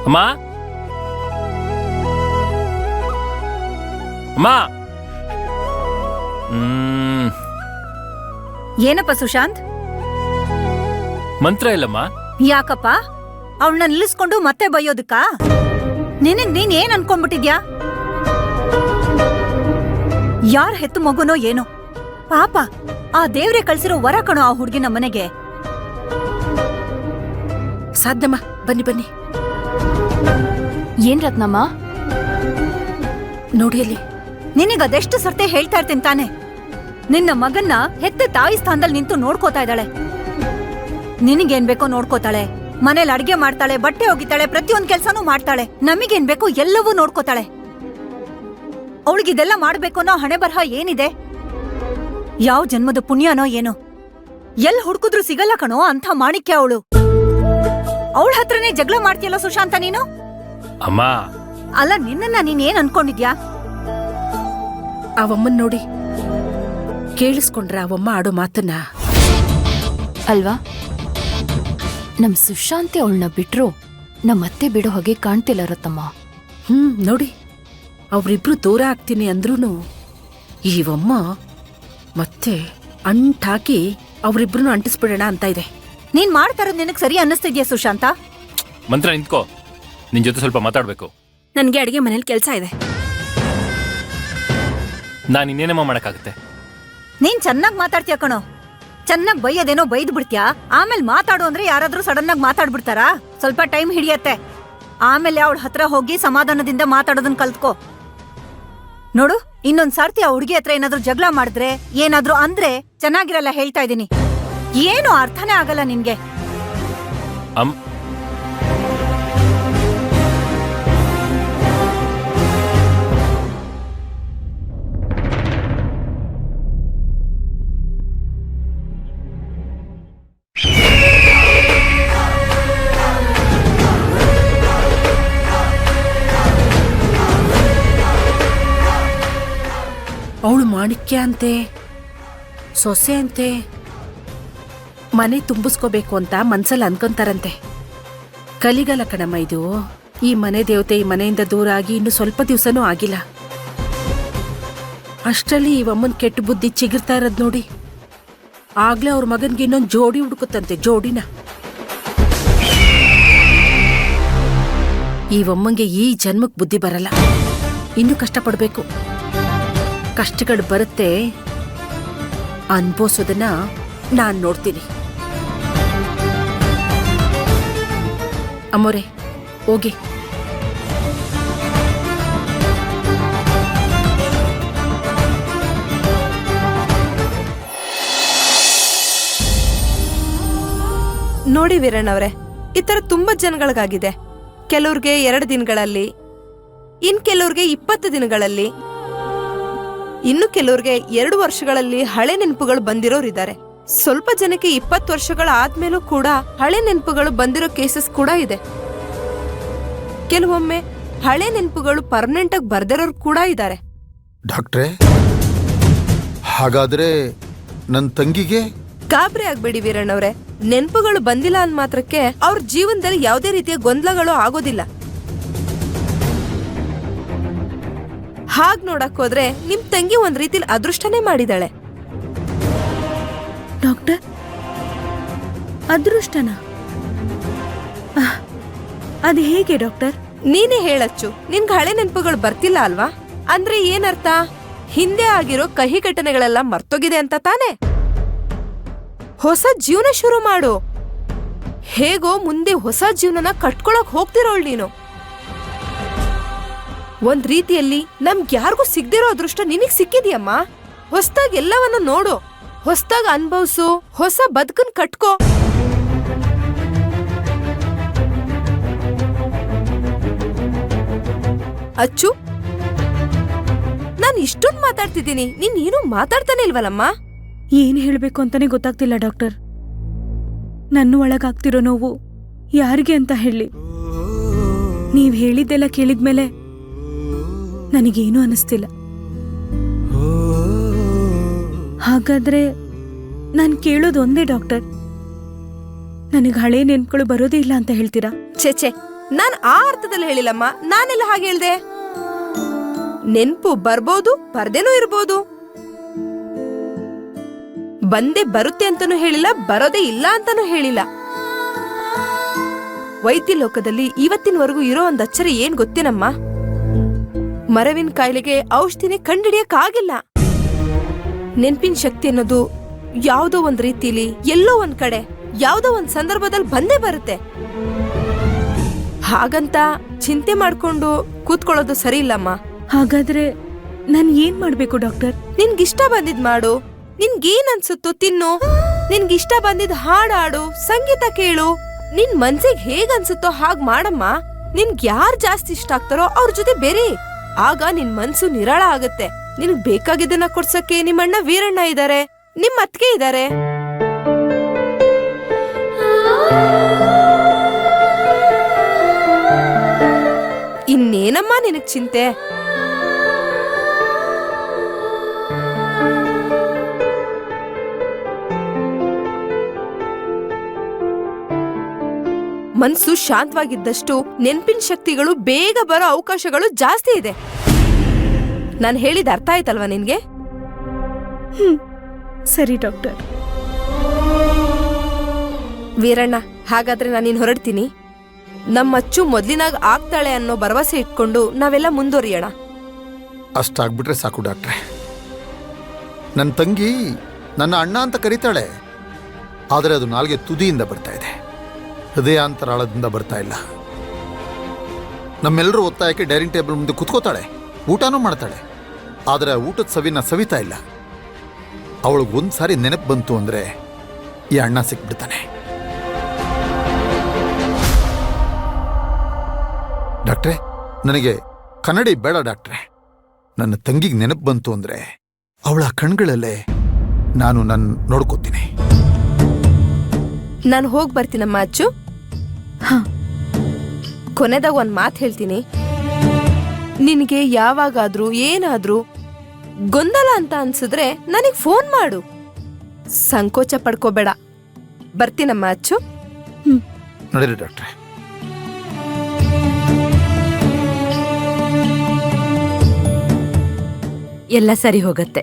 ಅಮ್ಮ ಅಮ್ಮ. ಏನಪ್ಪ ಸುಶಾಂತ್? ಮಂತ್ರ ಇಲ್ಲಮ್ಮ. ಯಾಕಪ್ಪ ಅವಳನ್ನ ನಿಲ್ಲಿಸ್ಕೊಂಡು ಮತ್ತೆ ಬೈಯೋದಕ್ಕ? ನಿನಗ್ ನೀನ್ ಏನ್ ಅನ್ಕೊಂಡ್ಬಿಟ್ಟಿದ್ಯಾ? ಯಾರ್ ಹೆತ್ತು ಮಗುನೋ ಏನೋ, ಪಾಪ ಆ ದೇವ್ರೆ ಕಳ್ಸಿರೋ ವರ ಕಣೋ ಆ ಹುಡ್ಗಿನ ಮನೆಗೆ. ಸಾಧ್ಯಮ್ಮ, ಬನ್ನಿ ಬನ್ನಿ. ಏನ್ ರತ್ನಮ್ಮ? ನೋಡಿ ಅಲ್ಲಿ. ನಿನಗದೆಷ್ಟು ಸರ್ತೆ ಹೇಳ್ತಾ ಇರ್ತೀನಿ ತಾನೆ, ನಿನ್ನ ಮಗನ್ನ ಹೆತ್ತ ತಾಯಿ ಸ್ಥಾನದಲ್ಲಿ ನಿಂತು ನೋಡ್ಕೋತಾ ಇದ್ದಾಳೆ. ನಿನಗೇನ್ ಬೇಕೋ ನೋಡ್ಕೋತಾಳೆ, ಮನೇಲಿ ಅಡ್ಗೆ ಮಾಡ್ತಾಳೆ, ಬಟ್ಟೆ ಒಗಿತಾಳೆ, ಪ್ರತಿಯೊಂದ್ ಕೆಲ್ಸಾನೂ ಮಾಡ್ತಾಳೆ. ನಮಗೇನ್ ಬೇಕೋ ಎಲ್ಲವೂ ನೋಡ್ಕೋತಾಳೆ. ಅವಳಿಗಿದೆಲ್ಲ ಮಾಡ್ಬೇಕು ಅನ್ನೋ ಹಣೆ ಬರಹ ಏನಿದೆ? ಯಾವ ಜನ್ಮದ ಪುಣ್ಯನೋ ಏನೋ, ಎಲ್ ಹುಡ್ಕುದ್ರು ಸಿಗಲ್ಲ ಕಣೋ ಅಂಥ ಮಾಣಿಕ್ಯ ಅವಳು. ಅವಳ ಹತ್ರನೇ ಜಗಳ ಮಾಡ್ತೀಯಲ್ಲ ಸುಶಾಂತ ನೀನು? ಅಮ್ಮ ಅಲ್ಲ, ನಿನ್ನನ್ನ ನೀನ್ ಏನ್ ಅನ್ಕೊಂಡಿದ್ಯಾ? ಅವಮ್ಮನ್ ನೋಡಿ, ಕೇಳಿಸ್ಕೊಂಡ್ರ ಅವಮ್ಮ ಆಡೋ ಮಾತನ್ನ? ಅಲ್ವಾ? ನಮ್ ಸುಶಾಂತಿ ಅವಳನ್ನ ಬಿಟ್ರು ನಮ್ಮತ್ತೆ ಬಿಡೋ ಹಾಗೆ ಕಾಣ್ತಿಲ್ಲ ರತ್ತಮ್ಮ. ನೋಡಿ, ಅವ್ರಿಬ್ರು ದೂರ ಆಗ್ತೀನಿ ಅಂದ್ರೂನು ಇವಮ್ಮ ಮತ್ತೆ ಅಂಟಾಕಿ ಅವ್ರಿಬ್ರು ಅಂಟಿಸ್ಬಿಡೋಣ ಅಂತ ಇದೆ. ನೀನ್ ಮಾಡ್ತಾ ಇರೋದು ನಿನಗ್ ಸರಿ ಅನ್ನಿಸ್ತಿದ್ಯಾ ಸುಶಾಂತ? ಮಂತ್ರ ನಿಂತ್ಕೋ, ನಿನ್ ಜೊತೆ ಸ್ವಲ್ಪ ಮಾತಾಡ್ಬೇಕು. ನನ್ಗೆ ಅಡಿಗೆ ಮನೇಲಿ ಕೆಲ್ಸ ಇದೆ. ನಾನ್ ಇನ್ನೇನಮ್ಮ ಮಾಡಕ್ಕಾಗತ್ತೆ? ನೀನ್ ಚೆನ್ನಾಗ್ ಮಾತಾಡ್ತೀಯ ಕಣೋ. ಚೆನ್ನಾಗ್ ಬೈಯೋದೇನೋ ಬೈದ್ ಬಿಡ್ತ್ಯಾ, ಆಮೇಲೆ ಮಾತಾಡು ಅಂದ್ರೆ ಯಾರಾದ್ರೂ ಸಡನ್ ಆಗಿ ಮಾತಾಡ್ಬಿಡ್ತಾರಾ? ಸ್ವಲ್ಪ ಟೈಮ್ ಹಿಡಿಯತ್ತೆ. ಆಮೇಲೆ ಅವಳ ಹತ್ರ ಹೋಗಿ ಸಮಾಧಾನದಿಂದ ಮಾತಾಡೋದನ್ನ ಕಲ್ತ್ಕೋ. ನೋಡು, ಇನ್ನೊಂದ್ ಸರ್ತಿ ಆ ಹುಡುಗಿ ಹತ್ರ ಏನಾದ್ರೂ ಜಗಳ ಮಾಡಿದ್ರೆ, ಏನಾದ್ರೂ ಅಂದ್ರೆ ಚೆನ್ನಾಗಿರಲ್ಲ, ಹೇಳ್ತಾ ಇದೀನಿ. ಏನು ಅರ್ಥನೇ ಆಗಲ್ಲ ನಿನ್ಗೆ. ಅವಳು ಮಾಣಿಕ್ಯ ಅಂತೆ, ಸೊಸೆ ಅಂತೆ, ಮನೆ ತುಂಬಿಸ್ಕೋಬೇಕು ಅಂತ ಮನ್ಸಲ್ಲಿ ಅನ್ಕೊಂತಾರಂತೆ. ಕಲಿಗಾಲ ಕಣಮ್ಮ ಇದು. ಈ ಮನೆ ದೇವತೆ ಈ ಮನೆಯಿಂದ ದೂರ ಆಗಿ ಇನ್ನು ಸ್ವಲ್ಪ ದಿವಸನೂ ಆಗಿಲ್ಲ. ಅಷ್ಟರಲ್ಲಿ ಇವಮ್ಮನ್ ಕೆಟ್ಟ ಬುದ್ಧಿ ಚಿಗಿರ್ತಾ ಇರೋದ್ ನೋಡಿ. ಆಗ್ಲೇ ಅವ್ರ ಮಗನ್ಗೆ ಇನ್ನೊಂದು ಜೋಡಿ ಹುಡುಕುತ್ತಂತೆ, ಜೋಡಿನ. ಇವಮ್ಮಂಗೆ ಈ ಜನ್ಮಕ್ ಬುದ್ಧಿ ಬರಲ್ಲ, ಇನ್ನು ಕಷ್ಟಪಡ್ಬೇಕು. ಕಷ್ಟಗಳು ಬರುತ್ತೆ, ಅನ್ಭವಿಸೋದನ್ನ ನಾನ್ ನೋಡ್ತೀನಿ. ಅಮ್ಮೋರೆ, ಹೋಗಿ. ನೋಡಿ ವೀರಣ್ಣವ್ರೆ, ಈ ತರ ತುಂಬಾ ಜನಗಳಿಗಾಗಿದೆ. ಕೆಲವ್ರಿಗೆ 2 ದಿನಗಳಲ್ಲಿ, ಇನ್ ಕೆಲವ್ರಿಗೆ 20 ದಿನಗಳಲ್ಲಿ, ಇನ್ನು ಕೆಲವ್ರಿಗೆ 2 ವರ್ಷಗಳಲ್ಲಿ ಹಳೆ ನೆನಪುಗಳು ಬಂದಿರೋರಿದ್ದಾರೆ. ಸ್ವಲ್ಪ ಜನಕ್ಕೆ 20 ವರ್ಷಗಳಾದ್ಮೇಲೂ ಕೂಡ ಹಳೆ ನೆನಪುಗಳು ಬಂದಿರೋ ಕೇಸಸ್ ಕೂಡ ಇದೆ. ಕೆಲವೊಮ್ಮೆ ಹಳೆ ನೆನಪುಗಳು ಪರ್ಮನೆಂಟ್ ಆಗಿ ಬರ್ದಿರೋರು ಕೂಡ ಇದ್ದಾರೆ. ಡಾಕ್ಟ್ರೇ, ಹಾಗಾದ್ರೆ ನನ್ನ ತಂಗಿಗೆ? ಗಾಬರಿ ಆಗ್ಬೇಡಿ ವೀರಣ್ಣವ್ರೆ, ನೆನಪುಗಳು ಬಂದಿಲ್ಲ ಅಂದ ಮಾತ್ರಕ್ಕೆ ಅವ್ರ ಜೀವನದಲ್ಲಿ ಯಾವುದೇ ರೀತಿಯ ಗೊಂದಲಗಳು ಆಗೋದಿಲ್ಲ. ಹಾಗ್ ನೋಡಕ್ ಹೋದ್ರೆ ನಿಮ್ ತಂಗಿ ಒಂದ್ ರೀತಿಲಿ ಅದೃಷ್ಟನೇ ಮಾಡಿದಾಳೆ. ಡಾಕ್ಟರ್, ಅದೃಷ್ಟನ? ಅದು ಹೇಗೆ ಡಾಕ್ಟರ್? ನೀನೇ ಹೇಳಚ್ಚು, ನಿನ್ಗೆ ಹಳೆ ನೆನಪುಗಳು ಬರ್ತಿಲ್ಲ ಅಲ್ವಾ? ಅಂದ್ರೆ ಏನರ್ಥ? ಹಿಂದೆ ಆಗಿರೋ ಕಹಿ ಘಟನೆಗಳೆಲ್ಲ ಮರ್ತೋಗಿದೆ ಅಂತ ತಾನೆ? ಹೊಸ ಜೀವನ ಶುರು ಮಾಡು. ಹೇಗೋ ಮುಂದೆ ಹೊಸ ಜೀವನನ ಕಟ್ಕೊಳಕ್ ಹೋಗ್ತಿರೋಳ್ ನೀನು. ಒಂದ್ ರೀತಿಯಲ್ಲಿ ನಮ್ಗೆ ಯಾರಿಗೂ ಸಿಗ್ದಿರೋ ಅದೃಷ್ಟ ನಿನಗ್ ಸಿಕ್ಕಿದ್ಯಮ್ಮ. ಹೊಸ್ದಾಗ್ ಎಲ್ಲವನ್ನ ನೋಡು, ಹೊಸ್ದಾಗ್ ಅನ್ಭವ್ಸು, ಹೊಸ ಬದುಕನ್ ಕಟ್ಕೋ. ಅಚ್ಚು, ನಾನ್ ಇಷ್ಟೊಂದು ಮಾತಾಡ್ತಿದ್ದೀನಿ, ನೀನ್ ಏನು ಮಾತಾಡ್ತಾನೆ ಇಲ್ವಲ್ಲಮ್ಮ? ಏನ್ ಹೇಳ್ಬೇಕು ಅಂತಾನೆ ಗೊತ್ತಾಗ್ತಿಲ್ಲ ಡಾಕ್ಟರ್. ನನ್ನ ಒಳಗಾಗ್ತಿರೋ ನೋವು ಯಾರಿಗೆ ಅಂತ ಹೇಳಿ. ನೀವ್ ಹೇಳಿದ್ದೆಲ್ಲ ಕೇಳಿದ್ಮೇಲೆ ನನಗೇನು ಅನಿಸ್ತಿಲ್ಲ. ಹಾಗಾದ್ರೆ ನಾನು ಕೇಳೋದು ಒಂದೇ ಡಾಕ್ಟರ್, ನನಗೆ ಹಳೆ ನೆನ್ಪುಗಳು ಬರೋದೇ ಇಲ್ಲ ಅಂತ ಹೇಳ್ತೀರಾ? ಛೇ, ನಾನ್ ಆ ಅರ್ಥದಲ್ಲಿ ಹೇಳಿಲ್ಲಮ್ಮ. ನಾನೆಲ್ಲ ಹಾಗೆ ಹೇಳ್ದೆ. ನೆನ್ಪು ಬರ್ಬೋದು, ಬರ್ದೇನೂ ಇರ್ಬೋದು. ಬಂದೇ ಬರುತ್ತೆ ಅಂತಾನೂ ಹೇಳಿಲ್ಲ, ಬರೋದೇ ಇಲ್ಲ ಅಂತಾನೂ ಹೇಳಿಲ್ಲ. ವೈದ್ಯ ಲೋಕದಲ್ಲಿ ಇವತ್ತಿನವರೆಗೂ ಇರೋ ಒಂದ್ ಅಚ್ಚರಿ ಏನ್ ಗೊತ್ತೇನಮ್ಮ? ಮರವಿನ ಕಾಯಿಲೆಗೆ ಔಷಧಿನೇ ಕಂಡಿಡಿಯಕ್ಕಾಗಿಲ್ಲ. ನೆನ್ಪಿನ ಶಕ್ತಿ ಅನ್ನೋದು ಯಾವುದೋ ಒಂದ್ ರೀತಿಲಿ, ಎಲ್ಲೋ ಒಂದ್ ಕಡೆ, ಯಾವುದೋ ಒಂದ್ ಸಂದರ್ಭದಲ್ಲಿ ಬಂದೇ ಬರುತ್ತೆ. ಹಾಗಂತ ಚಿಂತೆ ಮಾಡ್ಕೊಂಡು ಕೂತ್ಕೊಳ್ಳೋದು ಸರಿ ಇಲ್ಲಮ್ಮ. ಹಾಗಾದ್ರೆ ನಾನ್ ಏನ್ ಮಾಡ್ಬೇಕು ಡಾಕ್ಟರ್? ನಿನ್ಗಿಷ್ಟ ಬಂದಿದ್ ಮಾಡು. ನಿನ್ಗೇನ್ ಅನ್ಸುತ್ತೋ ತಿನ್ನು. ನಿನ್ಗಿಷ್ಟ ಬಂದಿದ್ ಹಾಡಾಡು, ಸಂಗೀತ ಕೇಳು. ನಿನ್ ಮನ್ಸಿಗೆ ಹೇಗ್ ಅನ್ಸುತ್ತೋ ಹಾಗ್ ಮಾಡಮ್ಮ. ನಿನ್ಗ್ ಯಾರ್ ಜಾಸ್ತಿ ಇಷ್ಟ ಆಗ್ತಾರೋ ಅವ್ರ ಜೊತೆ ಬೇರೆ. ಆಗ ನಿನ್ ಮನ್ಸು ನಿರಾಳ ಆಗತ್ತೆ. ನಿನ್ಗ್ ಬೇಕಾಗಿದ್ದನ್ನ ಕೊಡ್ಸಕ್ಕೆ ನಿಮ್ಮಣ್ಣ ವೀರಣ್ಣ ಇದಾರೆ, ನಿಮ್ ಅತ್ಗೆ ಇದಾರೆ. ಇನ್ನೇನಮ್ಮ ನಿನಗ್ ಚಿಂತೆ? ಮನ್ಸು ಶಾಂತವಾಗಿದ್ದಷ್ಟು ನೆನ್ಪಿನ ಶಕ್ತಿಗಳು ಬೇಗ ಬರೋ ಅವಕಾಶಗಳು ಜಾಸ್ತಿ ಇದೆ. ನಾನು ಹೇಳಿದ ಅರ್ಥ ಆಯ್ತಲ್ವಾ ನಿನ್ಗೆ? ಸರಿ ಡಾಕ್ಟರ್. ವೀರಣ್ಣ, ಹಾಗಾದ್ರೆ ನಾನಿನ್ ಹೊರಡ್ತೀನಿ. ನಮ್ಮ ಅಚ್ಚು ಮೊದ್ಲಿನಾಗ ಆಗ್ತಾಳೆ ಅನ್ನೋ ಭರವಸೆ ಇಟ್ಕೊಂಡು ನಾವೆಲ್ಲ ಮುಂದುವರಿಯೋಣ. ಅಷ್ಟಾಗ್ಬಿಟ್ರೆ ಸಾಕು ಡಾಕ್ಟ್ರೆ. ನನ್ನ ತಂಗಿ ನನ್ನ ಅಣ್ಣ ಅಂತ ಕರೀತಾಳೆ, ಆದರೆ ಅದು ನಾಲ್ಗೆ ತುದಿಯಿಂದ ಬರ್ತಾ ಇದೆ, ಹೃದಯಾಂತರಾಳದಿಂದ ಬರ್ತಾ ಇಲ್ಲ. ನಮ್ಮೆಲ್ಲರೂ ಒತ್ತಾಯಕ್ಕೆ ಡೈನಿಂಗ್ ಟೇಬಲ್ ಮುಂದೆ ಕುತ್ಕೋತಾಳೆ, ಊಟನೂ ಮಾಡ್ತಾಳೆ, ಆದರೆ ಆ ಊಟದ ಸವಿನ ಸವಿತಾ ಇಲ್ಲ. ಅವಳಿಗೊಂದು ಸಾರಿ ನೆನಪು ಬಂತು ಅಂದರೆ ಈ ಅಣ್ಣ ಸಿಕ್ಬಿಡ್ತಾನೆ. ಡಾಕ್ಟ್ರೆ, ನನಗೆ ಕನ್ನಡಿ ಬೇಡ ಡಾಕ್ಟ್ರೆ. ನನ್ನ ತಂಗಿಗೆ ನೆನಪು ಬಂತು ಅಂದರೆ ಅವಳ ಕಣ್ಗಳಲ್ಲೇ ನಾನು ನೋಡ್ಕೋತೀನಿ. ನಾನು ಹೋಗಿ ಬರ್ತೀನಮ್ಮ ಅಚ್ಚು. ಕೊನೆದಾಗ ಒಂದ್ ಮಾತು ಹೇಳ್ತೀನಿ. ನಿನಗೆ ಯಾವಾಗಾದ್ರೂ ಏನಾದ್ರೂ ಗೊಂದಲ ಅಂತ ಅನ್ಸಿದ್ರೆ ನನಗ್ ಫೋನ್ ಮಾಡು. ಸಂಕೋಚ ಪಡ್ಕೋಬೇಡ. ಬರ್ತೀನಮ್ಮ ಅಚ್ಚು. ನಡೀರಿ ಡಾಕ್ಟ್ರೆ. ಎಲ್ಲ ಸರಿ ಹೋಗತ್ತೆ.